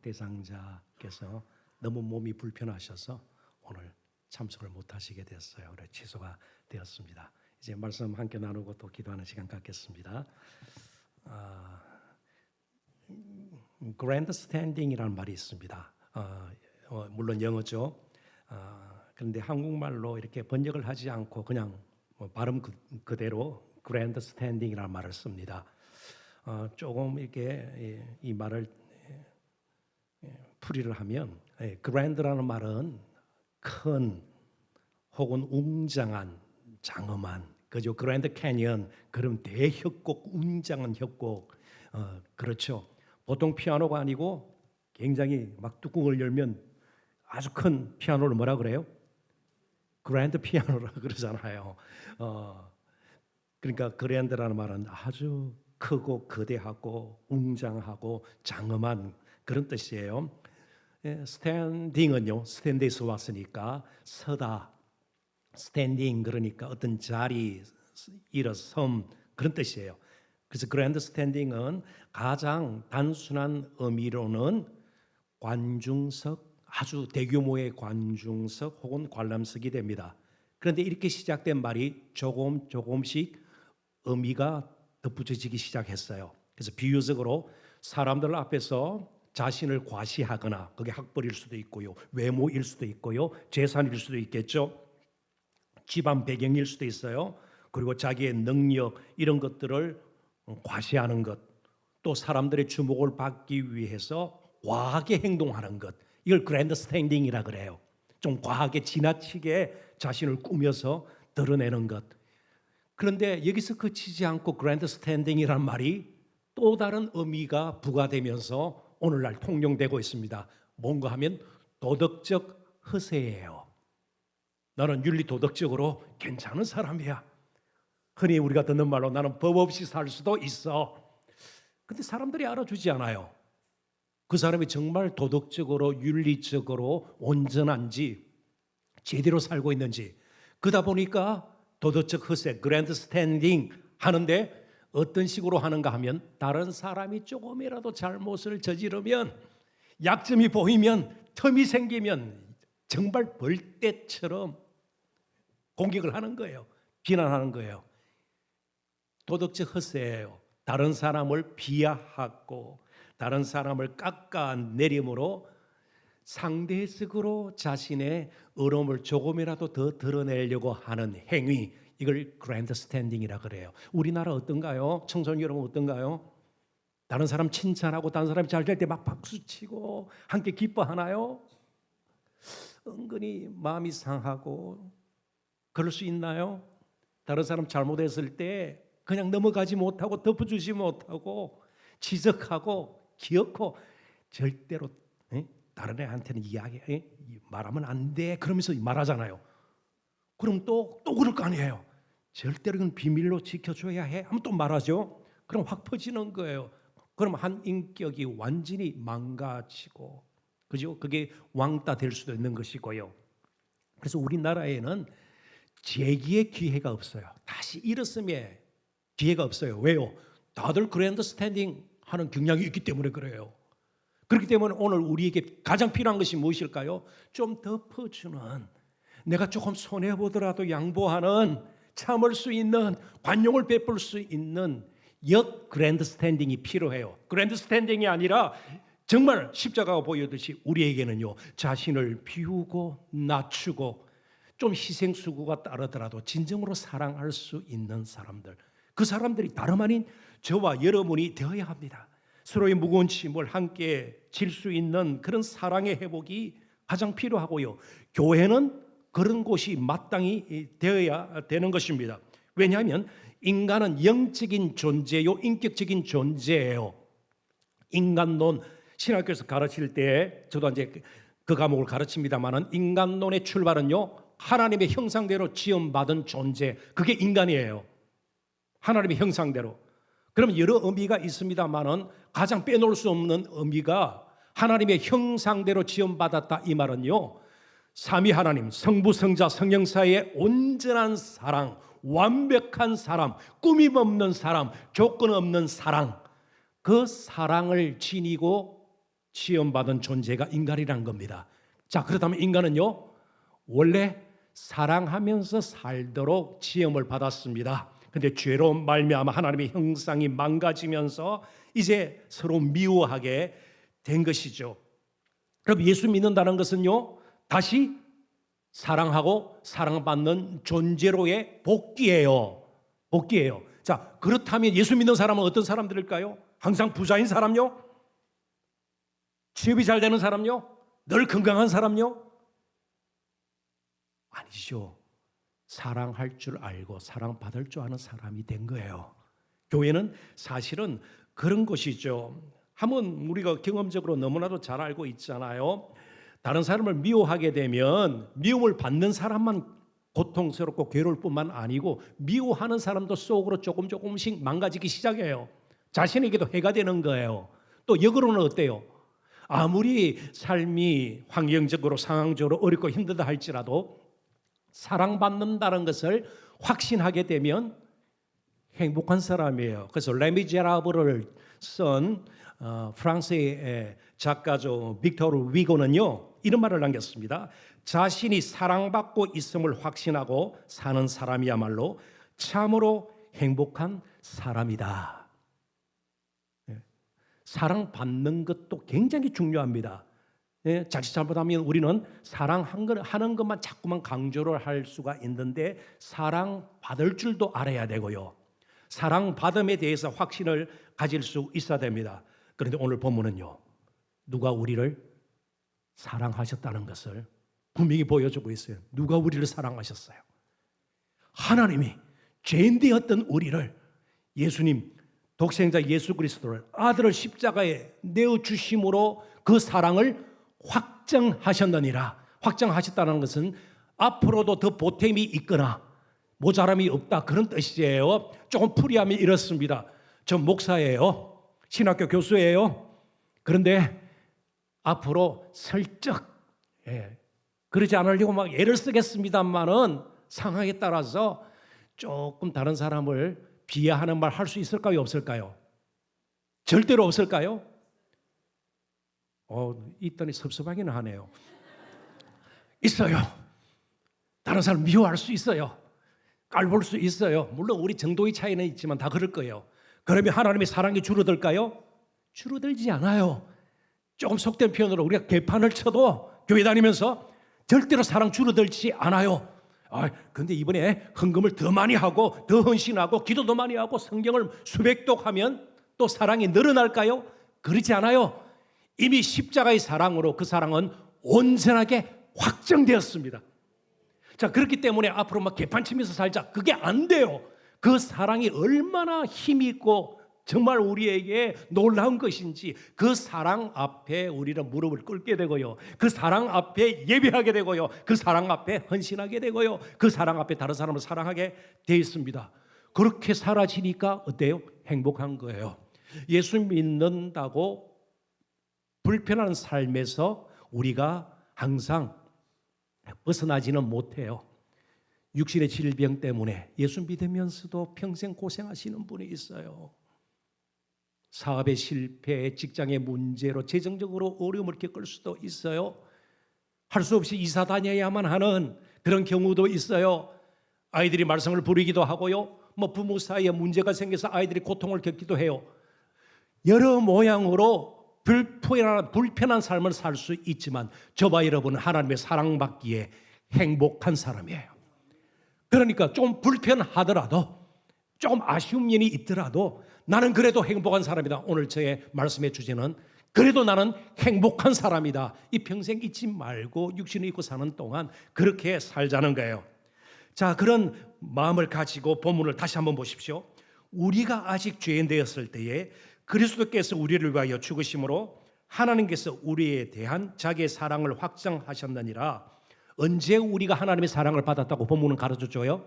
대상자께서 너무 몸이 불편하셔서 오늘 참석을 못하시게 됐어요. 그래서 취소가 되었습니다. 이제 말씀 함께 나누고 또 기도하는 시간 갖겠습니다. grandstanding이라는 말이 있습니다. 물론 영어죠. 그런데 한국말로 이렇게 번역을 하지 않고 그냥 발음 그대로 grandstanding이라는 말을 씁니다. 조금 이렇게 이 말을 풀이를 하면 grand라는 말은 큰 혹은 웅장한, 장엄한, 그죠? 그랜드 캐니언, 그럼 대협곡, 웅장한 협곡, 그렇죠. 보통 피아노가 아니고 굉장히 막 뚜껑을 열면 아주 큰 피아노를 뭐라 그래요? 그랜드 피아노라 그러잖아요. 그러니까 그랜드라는 말은 아주 크고 거대하고 웅장하고 장엄한 그런 뜻이에요. 스탠딩은요, 스탠드에서 왔으니까 서다, 스탠딩 그러니까 어떤 자리, 일어섬 그런 뜻이에요. 그래서 그랜드 스탠딩은 가장 단순한 의미로는 관중석, 아주 대규모의 관중석 혹은 관람석이 됩니다. 그런데 이렇게 시작된 말이 조금씩 의미가 덧붙여지기 시작했어요. 그래서 비유적으로 사람들 앞에서 자신을 과시하거나, 그게 학벌일 수도 있고요, 외모일 수도 있고요, 재산일 수도 있겠죠, 집안 배경일 수도 있어요. 그리고 자기의 능력 이런 것들을 과시하는 것, 또 사람들의 주목을 받기 위해서 과하게 행동하는 것, 이걸 그랜드 스탠딩이라 그래요. 좀 과하게 지나치게 자신을 꾸며서 드러내는 것. 그런데 여기서 그치지 않고 그랜드 스탠딩이란 말이 또 다른 의미가 부과되면서 오늘날 통용되고 있습니다. 뭔가 하면 도덕적 허세예요. 나는 윤리 도덕적으로 괜찮은 사람이야. 흔히 우리가 듣는 말로 나는 법 없이 살 수도 있어. 근데 사람들이 알아주지 않아요. 그 사람이 정말 도덕적으로 윤리적으로 온전한지 제대로 살고 있는지. 그러다 보니까 도덕적 허세, 그랜드 스탠딩 하는데 어떤 식으로 하는가 하면 다른 사람이 조금이라도 잘못을 저지르면, 약점이 보이면, 틈이 생기면 정말 벌떼처럼 공격을 하는 거예요. 비난하는 거예요. 도덕적 허세예요. 다른 사람을 비하하고 다른 사람을 깎아내림으로 상대적으로 자신의 어려움을 조금이라도 더 드러내려고 하는 행위, 이걸 그랜드 스탠딩이라 그래요. 우리나라 어떤가요? 청소년 여러분 어떤가요? 다른 사람 칭찬하고 다른 사람이 잘 될 때 막 박수치고 함께 기뻐하나요? 은근히 마음이 상하고 그럴 수 있나요? 다른 사람 잘못했을 때 그냥 넘어가지 못하고 덮어주지 못하고 지적하고 기어코 절대로 다른 애한테는 말하면 안 돼 그러면서 말하잖아요. 그럼 또 그럴 거 아니에요. 절대로 그건 비밀로 지켜줘야 해 하면 또 말하죠. 그럼 확 퍼지는 거예요. 그럼 한 인격이 완전히 망가지고, 그죠? 그게 왕따 될 수도 있는 것이고요. 그래서 우리나라에는 재기의 기회가 없어요. 다시 일어섬의 기회가 없어요. 왜요? 다들 그랜드 스탠딩 하는 경향이 있기 때문에 그래요. 그렇기 때문에 오늘 우리에게 가장 필요한 것이 무엇일까요? 좀 덮어주는, 내가 조금 손해보더라도 양보하는, 참을 수 있는, 관용을 베풀 수 있는 역 그랜드 스탠딩이 필요해요. 그랜드 스탠딩이 아니라 정말 십자가가 보여듯이 우리에게는요, 자신을 비우고 낮추고 좀 희생수고가 따르더라도 진정으로 사랑할 수 있는 사람들, 그 사람들이 다름 아닌 저와 여러분이 되어야 합니다. 서로의 무거운 짐을 함께 질 수 있는 그런 사랑의 회복이 가장 필요하고요. 교회는 그런 곳이 마땅히 되어야 되는 것입니다. 왜냐하면 인간은 영적인 존재요, 인격적인 존재예요. 인간론, 신학교에서 가르칠 때 저도 이제 그 과목을 가르칩니다만은 인간론의 출발은요, 하나님의 형상대로 지음받은 존재, 그게 인간이에요. 하나님의 형상대로. 그럼 여러 의미가 있습니다만은 가장 빼놓을 수 없는 의미가 하나님의 형상대로 지음받았다, 이 말은요, 삼위 하나님, 성부, 성자, 성령 사이의 온전한 사랑, 완벽한 사람, 꾸밈 없는 사람, 조건 없는 사랑, 그 사랑을 지니고 지음받은 존재가 인간이란 겁니다. 자, 그렇다면 인간은요, 원래 사랑하면서 살도록 지음을 받았습니다. 근데 죄로 말미암아 하나님의 형상이 망가지면서 이제 서로 미워하게 된 것이죠. 그럼 예수 믿는다는 것은요, 다시 사랑하고 사랑받는 존재로의 복귀예요. 복귀예요. 자, 그렇다면 예수 믿는 사람은 어떤 사람들일까요? 항상 부자인 사람요? 취업이 잘 되는 사람요? 늘 건강한 사람요? 아니죠. 사랑할 줄 알고 사랑받을 줄 아는 사람이 된 거예요. 교회는 사실은 그런 것이죠. 한번 우리가 경험적으로 너무나도 잘 알고 있잖아요. 다른 사람을 미워하게 되면 미움을 받는 사람만 고통스럽고 괴로울 뿐만 아니고 미워하는 사람도 속으로 조금씩 망가지기 시작해요. 자신에게도 해가 되는 거예요. 또 역으로는 어때요? 아무리 삶이 환경적으로 상황적으로 어렵고 힘들다 할지라도 사랑받는다는 것을 확신하게 되면 행복한 사람이에요. 그래서 레미제라블을 쓴 프랑스의 작가죠, 빅토르 위고는요, 이런 말을 남겼습니다. 자신이 사랑받고 있음을 확신하고 사는 사람이야말로 참으로 행복한 사람이다. 사랑받는 것도 굉장히 중요합니다. 자칫 잘못하면 우리는 사랑하는 것만 자꾸만 강조를 할 수가 있는데 사랑받을 줄도 알아야 되고요. 사랑받음에 대해서 확신을 가질 수 있어야 됩니다. 그런데 오늘 본문은요, 누가 우리를 사랑하셨다는 것을 분명히 보여주고 있어요. 누가 우리를 사랑하셨어요? 하나님이 죄인 되었던 우리를 예수님 독생자 예수 그리스도를 아들을 십자가에 내어주심으로 그 사랑을 확정하셨느니라. 확정하셨다는 것은 앞으로도 더 보탬이 있거나 모자람이 없다, 그런 뜻이에요. 조금 풀이하면 이렇습니다. 저 목사예요. 신학교 교수예요. 그런데 앞으로 슬쩍 그러지 않으려고 막 애를 쓰겠습니다만은 상황에 따라서 조금 다른 사람을 비하하는 말 할 수 있을까요? 없을까요? 절대로 없을까요? 있더니 섭섭하기는 하네요. 있어요. 다른 사람 미워할 수 있어요. 깔볼 수 있어요. 물론 우리 정도의 차이는 있지만 다 그럴 거예요. 그러면 하나님의 사랑이 줄어들까요? 줄어들지 않아요. 조금 속된 표현으로 우리가 개판을 쳐도 교회 다니면서 절대로 사랑 줄어들지 않아요. 근데 이번에 헌금을 더 많이 하고 더 헌신하고 기도도 많이 하고 성경을 수백독 하면 또 사랑이 늘어날까요? 그렇지 않아요. 이미 십자가의 사랑으로 그 사랑은 온전하게 확정되었습니다. 자, 그렇기 때문에 앞으로 막 개판치면서 살자, 그게 안 돼요. 그 사랑이 얼마나 힘이 있고 정말 우리에게 놀라운 것인지 그 사랑 앞에 우리는 무릎을 꿇게 되고요, 그 사랑 앞에 예배하게 되고요, 그 사랑 앞에 헌신하게 되고요, 그 사랑 앞에 다른 사람을 사랑하게 되어 있습니다. 그렇게 사라지니까 어때요? 행복한 거예요. 예수 믿는다고 불편한 삶에서 우리가 항상 벗어나지는 못해요. 육신의 질병 때문에 예수 믿으면서도 평생 고생하시는 분이 있어요. 사업의 실패, 직장의 문제로 재정적으로 어려움을 겪을 수도 있어요. 할 수 없이 이사 다녀야만 하는 그런 경우도 있어요. 아이들이 말썽을 부리기도 하고요, 부부 사이에 문제가 생겨서 아이들이 고통을 겪기도 해요. 여러 모양으로 불편한 삶을 살 수 있지만 저와 여러분은 하나님의 사랑받기에 행복한 사람이에요. 그러니까 좀 불편하더라도 조금 아쉬운 면이 있더라도 나는 그래도 행복한 사람이다. 오늘 저의 말씀의 주제는 그래도 나는 행복한 사람이다. 이 평생 잊지 말고 육신을 입고 사는 동안 그렇게 살자는 거예요. 자, 그런 마음을 가지고 본문을 다시 한번 보십시오. 우리가 아직 죄인 되었을 때에 그리스도께서 우리를 위하여 죽으심으로 하나님께서 우리에 대한 자기의 사랑을 확정하셨느니라. 언제 우리가 하나님의 사랑을 받았다고 본문은 가르쳐줘요?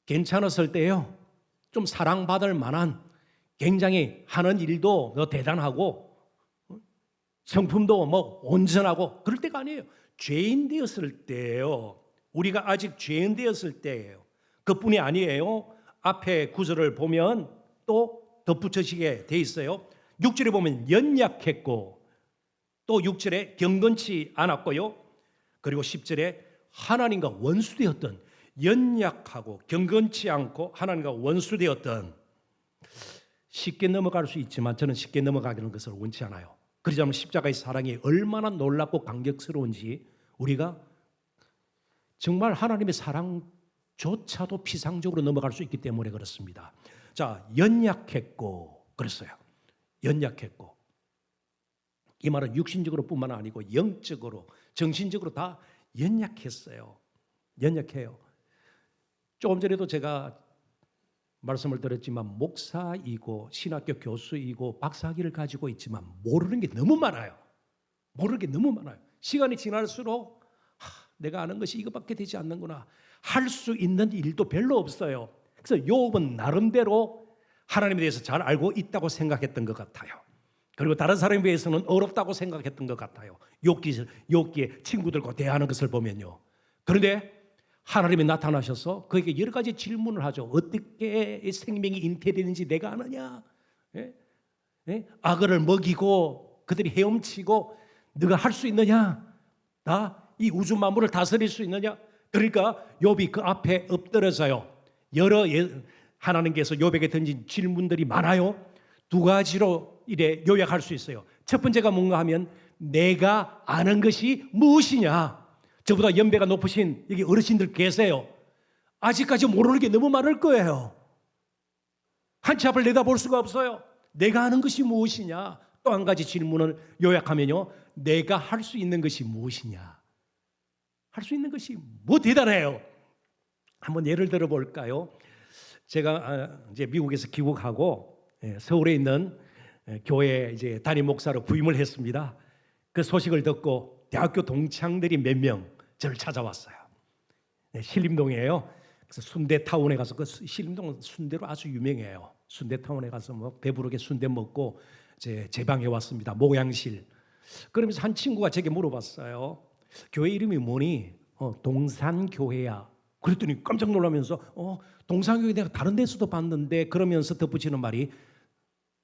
괜찮았을 때요, 좀 사랑받을 만한, 굉장히 하는 일도 대단하고 성품도 온전하고 그럴 때가 아니에요. 죄인 되었을 때예요. 우리가 아직 죄인 되었을 때예요. 그뿐이 아니에요. 앞에 구절을 보면 또 덧붙여지게 돼 있어요. 6절에 보면 연약했고, 또 6절에 경건치 않았고요. 그리고 10절에 하나님과 원수되었던, 연약하고 경건치 않고 하나님과 원수되었던. 쉽게 넘어갈 수 있지만 저는 쉽게 넘어가는 것을 원치 않아요. 그러자면 십자가의 사랑이 얼마나 놀랍고 감격스러운지 우리가 정말 하나님의 사랑조차도 피상적으로 넘어갈 수 있기 때문에 그렇습니다. 자, 연약했고 그랬어요. 연약했고. 이 말은 육신적으로 뿐만 아니고 영적으로, 정신적으로 다 연약했어요. 연약해요. 조금 전에도 제가 말씀을 드렸지만 목사이고 신학교 교수이고 박사학위를 가지고 있지만 모르는 게 너무 많아요. 모르는 게 너무 많아요. 시간이 지날수록 내가 아는 것이 이것밖에 되지 않는구나. 할 수 있는 일도 별로 없어요. 그래서 욥은 나름대로 하나님에 대해서 잘 알고 있다고 생각했던 것 같아요. 그리고 다른 사람에 비해서는 어렵다고 생각했던 것 같아요. 욥기의 친구들과 대하는 것을 보면요. 그런데 하나님이 나타나셔서 그에게 여러 가지 질문을 하죠. 어떻게 생명이 잉태되는지 내가 아느냐? 예? 예? 악어를 먹이고 그들이 헤엄치고 네가 할 수 있느냐? 다 이 우주 만물을 다스릴 수 있느냐? 그러니까 욥이 그 앞에 엎드려서요. 여러 하나님께서 욥에게 던진 질문들이 많아요. 두 가지로 이래 요약할 수 있어요. 첫 번째가 뭔가 하면 내가 아는 것이 무엇이냐? 저보다 연배가 높으신 여기 어르신들 계세요. 아직까지 모르는 게 너무 많을 거예요. 한치 앞을 내다볼 수가 없어요. 내가 아는 것이 무엇이냐? 또 한 가지 질문을 요약하면요. 내가 할 수 있는 것이 무엇이냐? 할 수 있는 것이 뭐 대단해요? 한번 예를 들어 볼까요? 제가 이제 미국에서 귀국하고 서울에 있는 교회 이제 담임 목사로 부임을 했습니다. 그 소식을 듣고 대학교 동창들이 몇 명 저를 찾아왔어요. 신림동이에요. 그래서 순대타운에 가서 그 신림동은 순대로 아주 유명해요. 순대타운에 가서 뭐 배부르게 순대 먹고 제 방에 왔습니다. 목양실. 그러면서 한 친구가 제게 물어봤어요. 교회 이름이 뭐니? 동산교회야. 그랬더니 깜짝 놀라면서 동산교회 내가 다른 데서도 봤는데 그러면서 덧붙이는 말이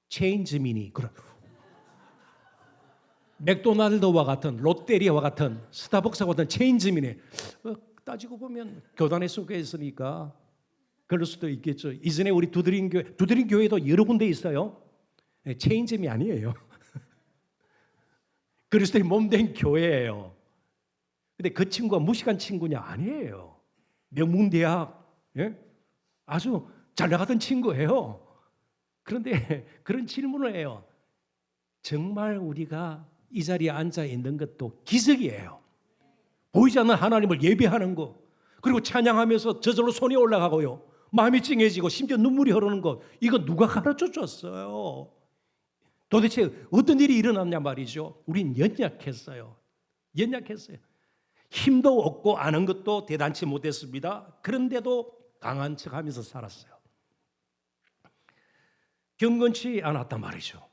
체인지미니. 그래. 맥도날드와 같은 롯데리아와 같은 스타벅스와 같은 체인지미니. 따지고 보면 교단에 속해 있으니까 그럴 수도 있겠죠. 이전에 우리 두드림 교회도 여러 군데 있어요. 체인점이 아니에요. 그리스도의 몸된 교회예요. 근데 그 친구가 무식한 친구냐? 아니에요. 명문대학 아주 잘 나가던 친구예요. 그런데 그런 질문을 해요. 정말 우리가 이 자리에 앉아 있는 것도 기적이에요. 보이지 않는 하나님을 예배하는 거, 그리고 찬양하면서 저절로 손이 올라가고요, 마음이 찡해지고 심지어 눈물이 흐르는 것, 이거 누가 가르쳐 줬어요? 도대체 어떤 일이 일어났냐 말이죠. 우린 연약했어요. 힘도 없고 아는 것도 대단치 못했습니다. 그런데도 강한 척하면서 살았어요. 경건치 않았단 말이죠.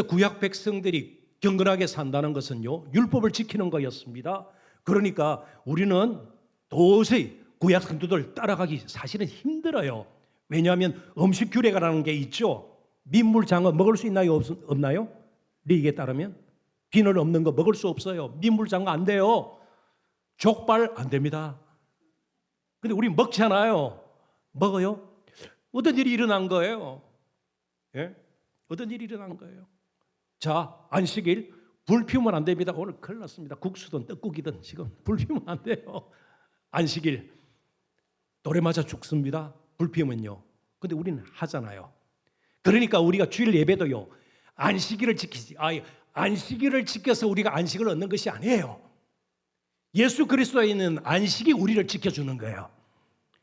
구약 백성들이 경건하게 산다는 것은요, 율법을 지키는 거였습니다. 그러니까 우리는 도저히 구약 성도들 따라가기 사실은 힘들어요. 왜냐하면 음식 규례가라는 게 있죠. 민물장어 먹을 수 있나요? 없나요? 리익에 따르면 비늘 없는 거 먹을 수 없어요. 민물장어 안 돼요. 족발 안 됩니다. 근데 우리 먹잖아요. 먹어요? 어떤 일이 일어난 거예요? 어떤 일이 일어난 거예요? 자, 안식일 불 피우면 안 됩니다. 오늘 큰일 났습니다. 국수든 떡국이든 지금 불 피우면 안 돼요. 안식일 노래 맞아 죽습니다. 불 피우면요. 근데 우리는 하잖아요. 그러니까 우리가 주일 예배도요, 안식일을 지켜서 우리가 안식을 얻는 것이 아니에요. 예수 그리스도에 있는 안식이 우리를 지켜주는 거예요.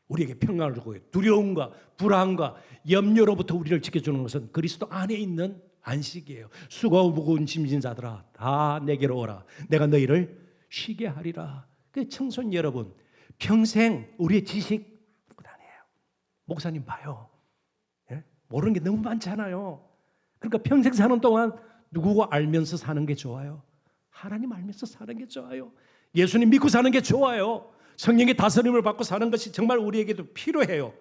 우리에게 평안을 주고 두려움과 불안과 염려로부터 우리를 지켜주는 것은 그리스도 안에 있는 안식이에요. 수고하고 무거운 짐진 자들아 다 내게로 오라. 내가 너희를 쉬게 하리라. 그 청소년 여러분, 평생 우리의 지식 다니에요. 목사님 봐요. 모르는 게 너무 많잖아요. 그러니까 평생 사는 동안 누구고 알면서 사는 게 좋아요? 하나님 알면서 사는 게 좋아요. 예수님 믿고 사는 게 좋아요. 성령의 다스림을 받고 사는 것이 정말 우리에게도 필요해요.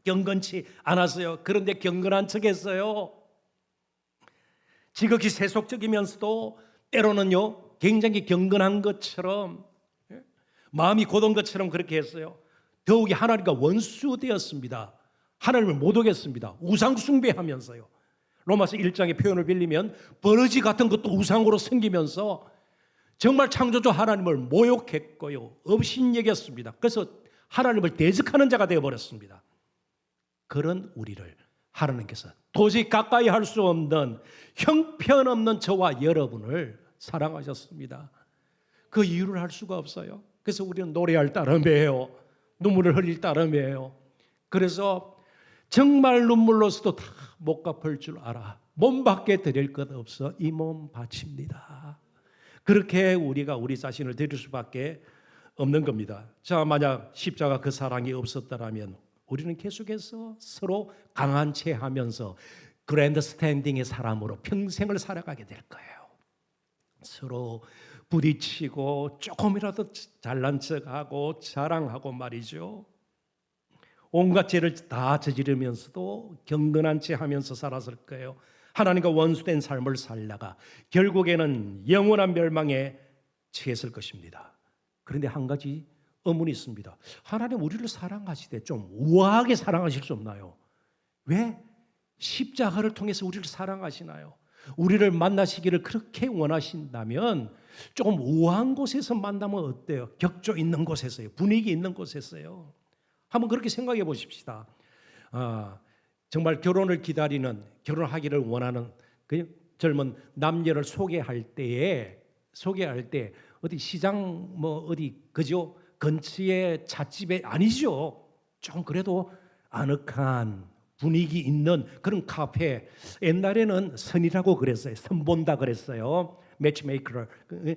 경건치 않았어요. 그런데 경건한 척 했어요. 지극히 세속적이면서도 때로는요 굉장히 경건한 것처럼, 마음이 곧은 것처럼 그렇게 했어요. 더욱이 하나님과 원수되었습니다. 하나님을 못 오겠습니다. 우상 숭배하면서요. 로마서 1장의 표현을 빌리면 버러지 같은 것도 우상으로 섬기면서 정말 창조주 하나님을 모욕했고요, 업신여겼습니다. 그래서 하나님을 대적하는 자가 되어버렸습니다. 그런 우리를 하나님께서 도저히 가까이 할 수 없는 형편없는 저와 여러분을 사랑하셨습니다. 그 이유를 알 수가 없어요. 그래서 우리는 노래할 따름이에요. 눈물을 흘릴 따름이에요. 그래서 정말 눈물로서도 다 못 갚을 줄 알아. 몸밖에 드릴 것 없어 이 몸 바칩니다. 그렇게 우리가 우리 자신을 드릴 수밖에 없는 겁니다. 자, 만약 십자가 그 사랑이 없었다면 우리는 계속해서 서로 강한 채 하면서 그랜드 스탠딩의 사람으로 평생을 살아가게 될 거예요. 서로 부딪히고 조금이라도 잘난 척하고 자랑하고 말이죠. 온갖 죄를 다 저지르면서도 경건한 채 하면서 살았을 거예요. 하나님과 원수된 삶을 살다가 결국에는 영원한 멸망에 처했을 것입니다. 그런데 한 가지 의문이 있습니다. 하나님 우리를 사랑하시되 좀 우아하게 사랑하실 수 없나요? 왜 십자가를 통해서 우리를 사랑하시나요? 우리를 만나시기를 그렇게 원하신다면 조금 우아한 곳에서 만나면 어때요? 격조 있는 곳에서요, 분위기 있는 곳에서요. 한번 그렇게 생각해 보십시다. 정말 결혼을 기다리는, 결혼하기를 원하는 그 젊은 남녀를 소개할 때 어디 시장 뭐 어디 그죠? 근처의 찻집에 아니죠. 좀 그래도 아늑한 분위기 있는 그런 카페. 옛날에는 선이라고 그랬어요. 선본다 그랬어요. 매치메이커를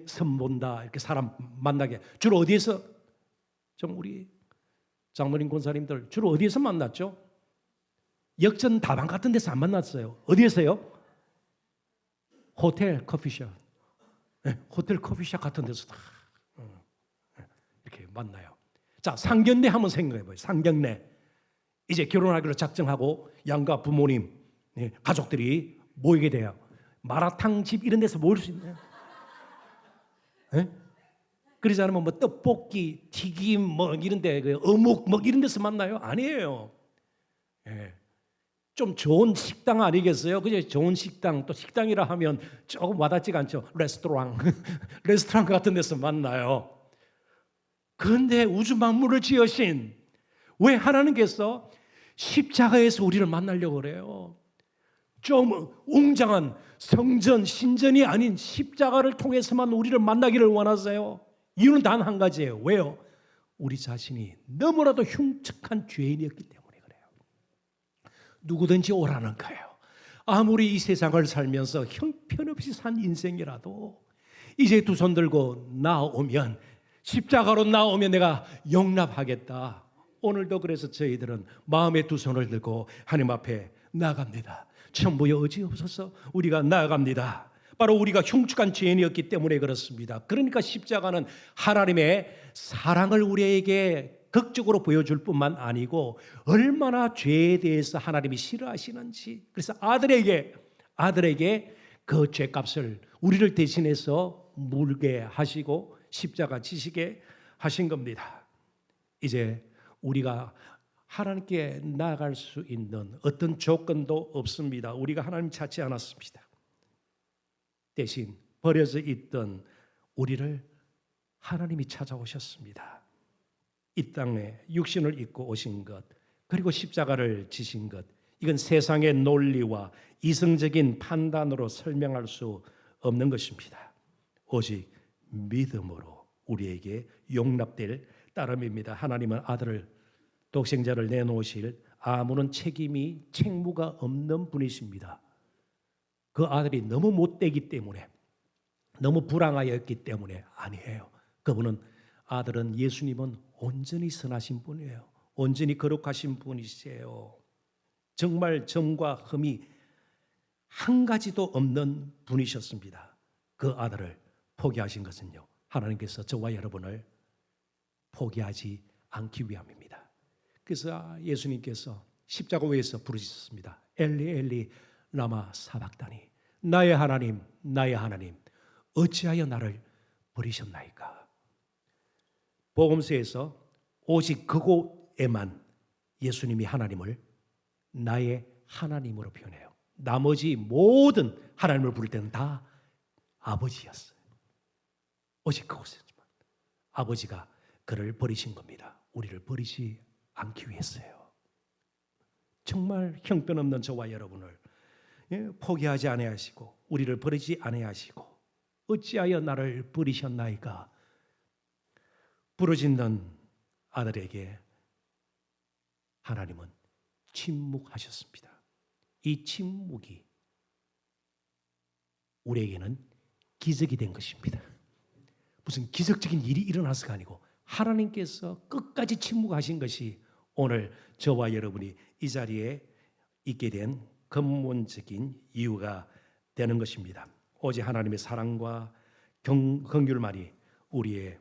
선본다, 이렇게 사람 만나게. 주로 어디에서, 좀 우리 장로님 권사님들 주로 어디에서 만났죠? 역전 다방 같은 데서 안 만났어요. 어디에서요? 호텔 커피숍. 네, 호텔 커피숍 같은 데서 다 이렇게 만나요. 자, 상견례 한번 생각해 봐요. 상견례. 이제 결혼하기로 작정하고 양가 부모님, 가족들이 모이게 돼요. 마라탕 집 이런 데서 모일 수 있나요? 네? 그러지 않으면 뭐 떡볶이, 튀김 뭐 이런 데, 어묵 뭐 이런 데서 만나요? 아니에요. 예. 좀 좋은 식당 아니겠어요? 그죠? 좋은 식당, 또 식당이라 하면 조금 와닿지가 않죠. 레스토랑, 레스토랑 같은 데서 만나요. 그런데 우주 만물을 지으신 왜 하나님께서 십자가에서 우리를 만나려고 그래요? 좀 웅장한 성전, 신전이 아닌 십자가를 통해서만 우리를 만나기를 원하세요. 이유는 단 한 가지예요. 왜요? 우리 자신이 너무나도 흉측한 죄인이었기 때문에 그래요. 누구든지 오라는 거예요. 아무리 이 세상을 살면서 형편없이 산 인생이라도 이제 두 손 들고 나오면, 십자가로 나오면 내가 용납하겠다. 오늘도 그래서 저희들은 마음의 두 손을 들고 하나님 앞에 나아갑니다. 천부여 어지없어서 우리가 나아갑니다. 바로 우리가 흉측한 죄인이었기 때문에 그렇습니다. 그러니까 십자가는 하나님의 사랑을 우리에게 극적으로 보여줄 뿐만 아니고 얼마나 죄에 대해서 하나님이 싫어하시는지, 그래서 아들에게 그 죄값을 우리를 대신해서 물게 하시고 십자가 지시게 하신 겁니다. 이제 우리가 하나님께 나아갈 수 있는 어떤 조건도 없습니다. 우리가 하나님 찾지 않았습니다. 대신 버려져 있던 우리를 하나님이 찾아오셨습니다. 이 땅에 육신을 입고 오신 것, 그리고 십자가를 지신 것, 이건 세상의 논리와 이성적인 판단으로 설명할 수 없는 것입니다. 오직 믿음으로 우리에게 용납될 따름입니다. 하나님은 아들을, 독생자를 내놓으실 아무런 책무가 없는 분이십니다. 그 아들이 너무 못되기 때문에, 너무 불쌍하였기 때문에 아니에요. 그분은, 아들은, 예수님은 온전히 선하신 분이에요. 온전히 거룩하신 분이세요. 정말 점과 흠이 한 가지도 없는 분이셨습니다. 그 아들을 포기하신 것은요, 하나님께서 저와 여러분을 포기하지 않기 위함입니다. 그래서 예수님께서 십자가 위에서 부르셨습니다. 엘리 엘리 라마 사박다니, 나의 하나님, 나의 하나님, 어찌하여 나를 버리셨나이까? 복음서에서 오직 그곳에만 예수님이 하나님을 나의 하나님으로 표현해요. 나머지 모든 하나님을 부를 때는 다 아버지였어요. 오직 그곳에만 아버지가 그를 버리신 겁니다. 우리를 버리지 않기 위해서요. 정말 형편없는 저와 여러분을 포기하지 아니하시고 우리를 버리지 아니하시고 어찌하여 나를 버리셨나이까? 부르짖는 아들에게 하나님은 침묵하셨습니다. 이 침묵이 우리에게는 기적이 된 것입니다. 무슨 기적적인 일이 일어나서가 아니고 하나님께서 끝까지 침묵하신 것이 오늘 저와 여러분이 이 자리에 있게 된 근본적인 이유가 되는 것입니다. 오직 하나님의 사랑과 긍휼만이 우리의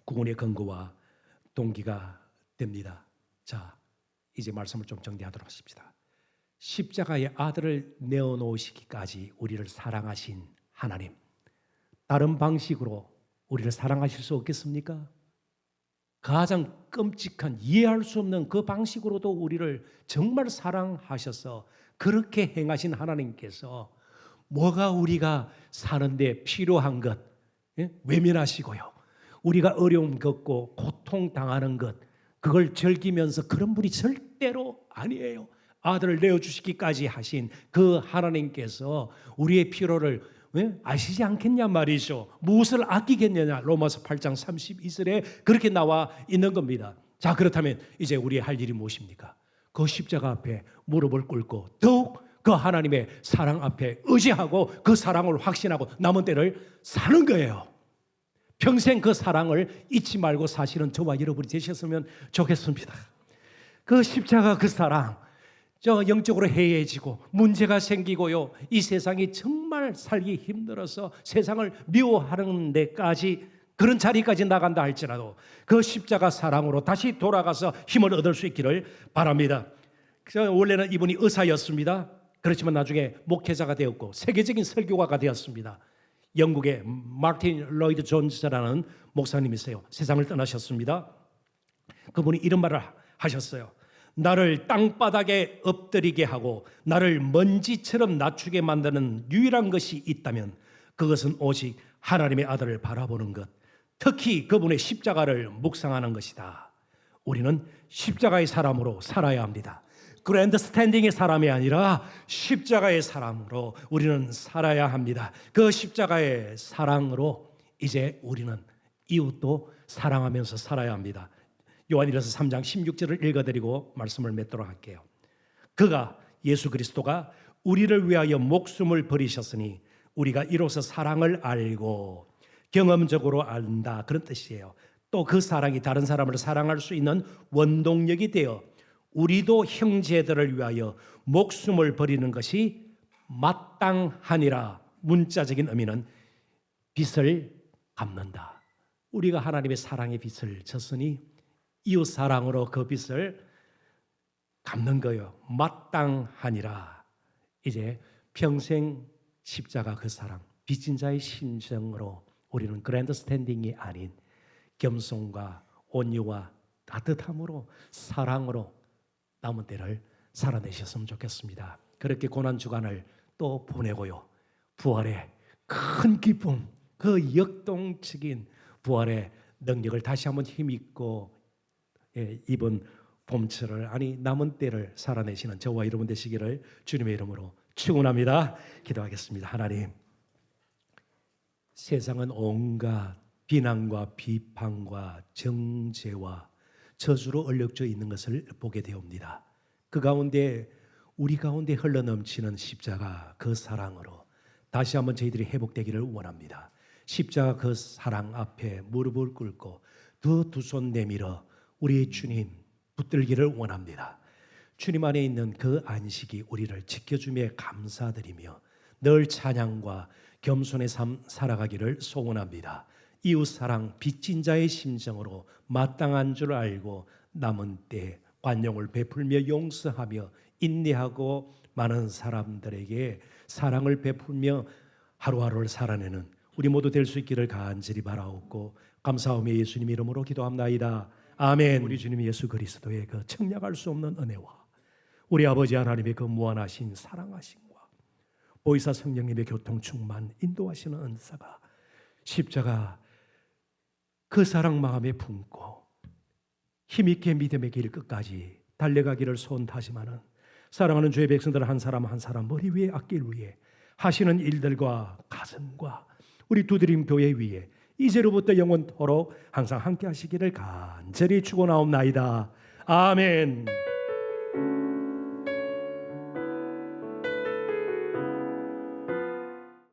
구원의 근거와 동기가 됩니다. 자, 이제 말씀을 좀 정리하도록 하십시다. 십자가의 아들을 내어놓으시기까지 우리를 사랑하신 하나님, 다른 방식으로 우리를 사랑하실 수 없겠습니까? 가장 끔찍한 이해할 수 없는 그 방식으로도 우리를 정말 사랑하셔서 그렇게 행하신 하나님께서 뭐가 우리가 사는데 필요한 것 외면하시고요. 우리가 어려움 겪고 고통당하는 것 그걸 즐기면서 그런 분이 절대로 아니에요. 아들을 내어주시기까지 하신 그 하나님께서 우리의 필요를 아시지 않겠냐 말이죠. 무엇을 아끼겠느냐. 로마서 8장 32절에 그렇게 나와 있는 겁니다. 자, 그렇다면 이제 우리의 할 일이 무엇입니까? 그 십자가 앞에 무릎을 꿇고 더욱 그 하나님의 사랑 앞에 의지하고 그 사랑을 확신하고 남은 때를 사는 거예요. 평생 그 사랑을 잊지 말고 사시는 저와 여러분이 되셨으면 좋겠습니다. 그 십자가 그 사랑, 영적으로 해이해지고 문제가 생기고요. 이 세상이 정말 살기 힘들어서 세상을 미워하는 데까지 그런 자리까지 나간다 할지라도 그 십자가 사랑으로 다시 돌아가서 힘을 얻을 수 있기를 바랍니다. 원래는 이분이 의사였습니다. 그렇지만 나중에 목회자가 되었고 세계적인 설교가가 되었습니다. 영국의 마틴 로이드 존스라는 목사님이세요. 세상을 떠나셨습니다. 그분이 이런 말을 하셨어요. 나를 땅바닥에 엎드리게 하고 나를 먼지처럼 낮추게 만드는 유일한 것이 있다면 그것은 오직 하나님의 아들을 바라보는 것, 특히 그분의 십자가를 묵상하는 것이다. 우리는 십자가의 사람으로 살아야 합니다. 그랜드 스탠딩의 사람이 아니라 십자가의 사람으로 우리는 살아야 합니다. 그 십자가의 사랑으로 이제 우리는 이웃도 사랑하면서 살아야 합니다. 요한일서 3장 16절을 읽어드리고 말씀을 맺도록 할게요. 그가 예수 그리스도가 우리를 위하여 목숨을 버리셨으니 우리가 이로써 사랑을 알고 경험적으로 안다 그런 뜻이에요. 또 그 사랑이 다른 사람을 사랑할 수 있는 원동력이 되어 우리도 형제들을 위하여 목숨을 버리는 것이 마땅하니라. 문자적인 의미는 빚을 갚는다. 우리가 하나님의 사랑의 빚을 졌으니 이웃 사랑으로 그 빚을 갚는 거예요. 마땅하니라. 이제 평생 십자가 그 사랑, 빚진 자의 심정으로 우리는 그랜드 스탠딩이 아닌 겸손과 온유와 따뜻함으로 사랑으로 남은 때를 살아내셨으면 좋겠습니다. 그렇게 고난 주간을 또 보내고요. 부활의 큰 기쁨, 그 역동적인 부활의 능력을 다시 한번 힘있고 이번 봄철을 남은 때를 살아내시는 저와 여러분 되시기를 주님의 이름으로 축원합니다. 기도하겠습니다. 하나님, 세상은 온갖 비난과 비판과 정죄와 저주로 얼룩져 있는 것을 보게 되옵니다. 그 가운데 우리 가운데 흘러넘치는 십자가 그 사랑으로 다시 한번 저희들이 회복되기를 원합니다. 십자가 그 사랑 앞에 무릎을 꿇고 더 두 손 내밀어 우리 주님 붙들기를 원합니다. 주님 안에 있는 그 안식이 우리를 지켜주며 감사드리며 늘 찬양과 겸손의 삶 살아가기를 소원합니다. 이웃사랑 빚진 자의 심정으로 마땅한 줄 알고 남은 때 관용을 베풀며 용서하며 인내하고 많은 사람들에게 사랑을 베풀며 하루하루를 살아내는 우리 모두 될 수 있기를 간절히 바라옵고 감사하며 예수님 이름으로 기도합나이다. 아멘. 우리 주님 예수 그리스도의 그 청량할 수 없는 은혜와 우리 아버지 하나님의 그 무한하신 사랑하심과 보이사 성령님의 교통 충만 인도하시는 은사가 십자가 그 사랑 마음에 품고 힘있게 믿음의 길 끝까지 달려가기를 소원다짐하는 사랑하는 주의 백성들 한 사람 한 사람 머리 위에 앞길 위에 하시는 일들과 가슴과 우리 두드림 교회 위에 이제로부터 영원토록 항상 함께 하시기를 간절히 축원하옵나이다. 아멘.